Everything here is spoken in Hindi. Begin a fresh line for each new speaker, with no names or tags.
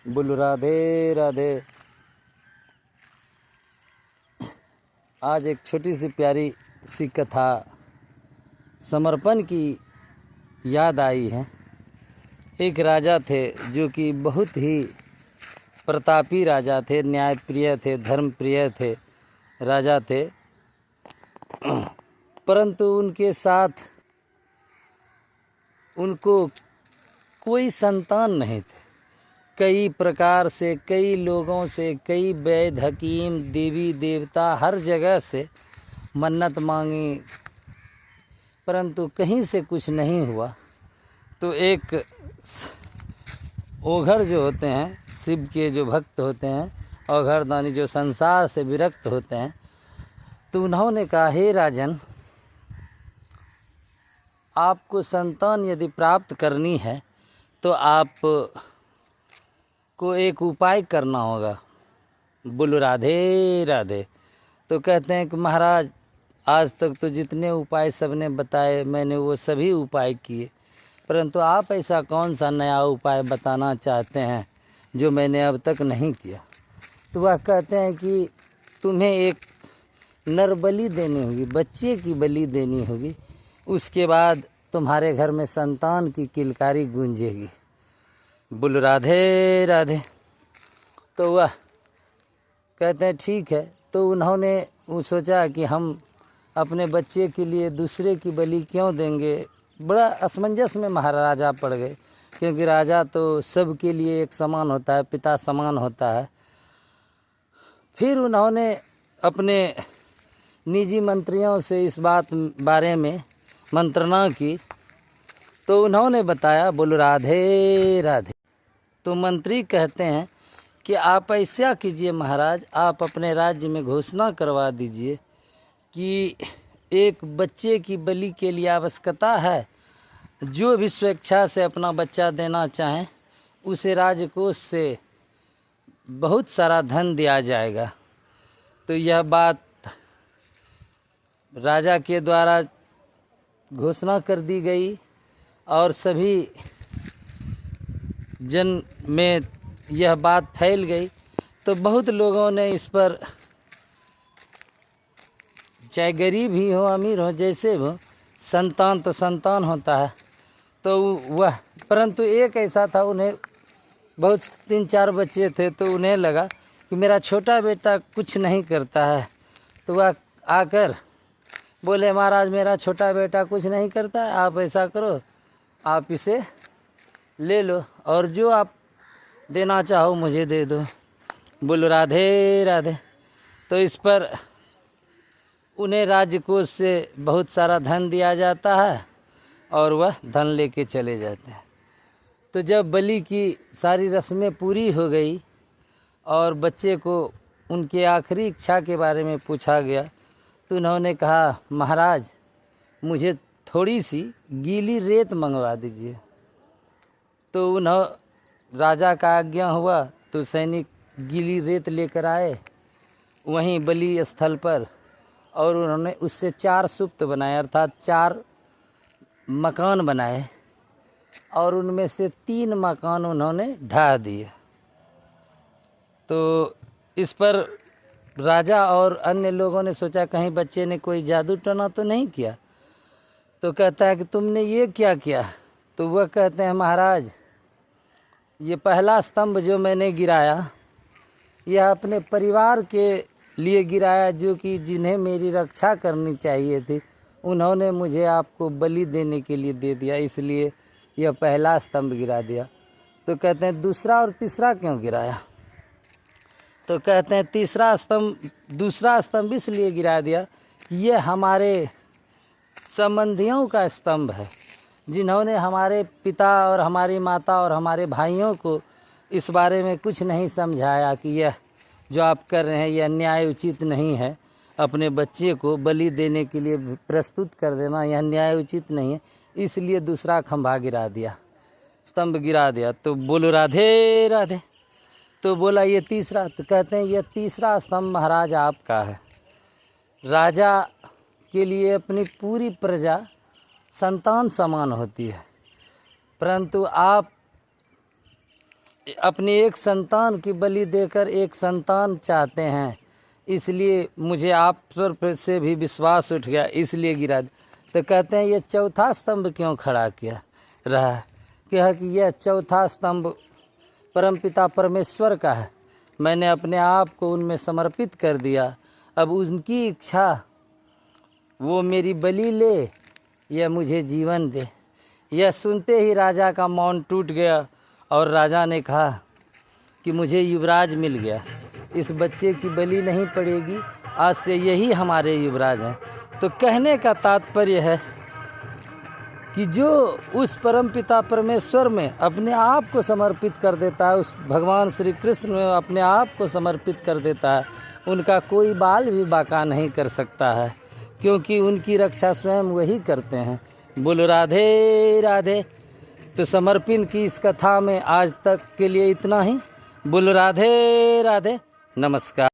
बोलो राधे राधे। आज एक छोटी सी प्यारी सी कथा समर्पण की याद आई है। एक राजा थे जो कि बहुत ही प्रतापी राजा थे, न्यायप्रिय थे, धर्मप्रिय थे, राजा थे। परंतु उनके साथ उनको कोई संतान नहीं थे। कई प्रकार से, कई लोगों से, कई वैद्य, हकीम, देवी देवता, हर जगह से मन्नत मांगी, परंतु कहीं से कुछ नहीं हुआ। तो एक ओघर जो होते हैं, शिव के जो भक्त होते हैं, औघरदानी जो संसार से विरक्त होते हैं, तो उन्होंने कहा, हे राजन, आपको संतान यदि प्राप्त करनी है तो आप को एक उपाय करना होगा। बोलो राधे राधे। तो कहते हैं कि महाराज, आज तक तो जितने उपाय सबने बताए मैंने वो सभी उपाय किए, परंतु आप ऐसा कौन सा नया उपाय बताना चाहते हैं जो मैंने अब तक नहीं किया। तो वह कहते हैं कि तुम्हें एक नर बलि देनी होगी, बच्चे की बलि देनी होगी, उसके बाद तुम्हारे घर में संतान की किलकारी गूंजेगी। बोलो राधे राधे। तो वह कहते हैं ठीक है। तो उन्होंने वो सोचा कि हम अपने बच्चे के लिए दूसरे की बलि क्यों देंगे। बड़ा असमंजस में महाराजा पड़ गए, क्योंकि राजा तो सबके लिए एक समान होता है, पिता समान होता है। फिर उन्होंने अपने निजी मंत्रियों से इस बारे में मंत्रणा की, तो उन्होंने बताया। बोलो राधे राधे। तो मंत्री कहते हैं कि आप ऐसा कीजिए महाराज, आप अपने राज्य में घोषणा करवा दीजिए कि एक बच्चे की बलि के लिए आवश्यकता है। जो भी स्वेच्छा से अपना बच्चा देना चाहें उसे राजकोष से बहुत सारा धन दिया जाएगा। तो यह बात राजा के द्वारा घोषणा कर दी गई और सभी जन में यह बात फैल गई। तो बहुत लोगों ने इस पर, चाहे गरीब ही हो अमीर हो, जैसे हो, संतान तो संतान होता है। तो वह, परंतु एक ऐसा था, उन्हें बहुत 3-4 बच्चे थे, तो उन्हें लगा कि मेरा छोटा बेटा कुछ नहीं करता है। तो वह आकर बोले, महाराज मेरा छोटा बेटा कुछ नहीं करता है, आप ऐसा करो, आप इसे ले लो और जो आप देना चाहो मुझे दे दो। बोलो राधे राधे। तो इस पर उन्हें राजकोष से बहुत सारा धन दिया जाता है और वह धन लेके चले जाते हैं। तो जब बलि की सारी रस्में पूरी हो गई और बच्चे को उनके आखिरी इच्छा के बारे में पूछा गया, तो उन्होंने कहा, महाराज मुझे थोड़ी सी गीली रेत मंगवा दीजिए। तो राजा का आज्ञा हुआ, तो सैनिक गीली रेत लेकर आए वहीं बलि स्थल पर, और उन्होंने उससे 4 सुप्त बनाए, अर्थात 4 मकान बनाए, और उनमें से 3 मकान उन्होंने ढा दिए। तो इस पर राजा और अन्य लोगों ने सोचा कहीं बच्चे ने कोई जादू टोना तो नहीं किया। तो कहता है कि तुमने ये क्या किया। तो वह कहते हैं, महाराज ये पहला स्तंभ जो मैंने गिराया, यह अपने परिवार के लिए गिराया, जो कि जिन्हें मेरी रक्षा करनी चाहिए थी, उन्होंने मुझे आपको बलि देने के लिए दे दिया, इसलिए यह पहला स्तंभ गिरा दिया। तो कहते हैं दूसरा और तीसरा क्यों गिराया। तो कहते हैं दूसरा स्तंभ इसलिए गिरा दिया कि ये हमारे संबंधियों का स्तंभ है, जिन्होंने हमारे पिता और हमारी माता और हमारे भाइयों को इस बारे में कुछ नहीं समझाया कि यह जो आप कर रहे हैं यह न्याय उचित नहीं है। अपने बच्चे को बलि देने के लिए प्रस्तुत कर देना यह न्याय उचित नहीं है, इसलिए दूसरा खंभा गिरा दिया, स्तंभ गिरा दिया। तो बोलो राधे राधे। तो बोला ये तीसरा। तो कहते हैं ये तीसरा स्तंभ महाराज आपका है। राजा के लिए अपनी पूरी प्रजा संतान समान होती है, परंतु आप अपनी एक संतान की बलि देकर एक संतान चाहते हैं, इसलिए मुझे आप पर से भी विश्वास उठ गया, इसलिए गिरा। तो कहते हैं ये चौथा स्तंभ क्यों खड़ा किया रहा है? क्या है कि यह चौथा स्तंभ परमपिता परमेश्वर का है। मैंने अपने आप को उनमें समर्पित कर दिया। अब उनकी इच्छा वो मेरी बलि ले या मुझे जीवन दे। यह सुनते ही राजा का मौन टूट गया और राजा ने कहा कि मुझे युवराज मिल गया, इस बच्चे की बलि नहीं पड़ेगी, आज से यही हमारे युवराज हैं। तो कहने का तात्पर्य है कि जो उस परमपिता परमेश्वर में अपने आप को समर्पित कर देता है, उस भगवान श्री कृष्ण में अपने आप को समर्पित कर देता है, उनका कोई बाल भी बाका नहीं कर सकता है, क्योंकि उनकी रक्षा स्वयं वही करते हैं। बोलो राधे राधे। तो समर्पण की इस कथा में आज तक के लिए इतना ही। बोलो राधे राधे। नमस्कार।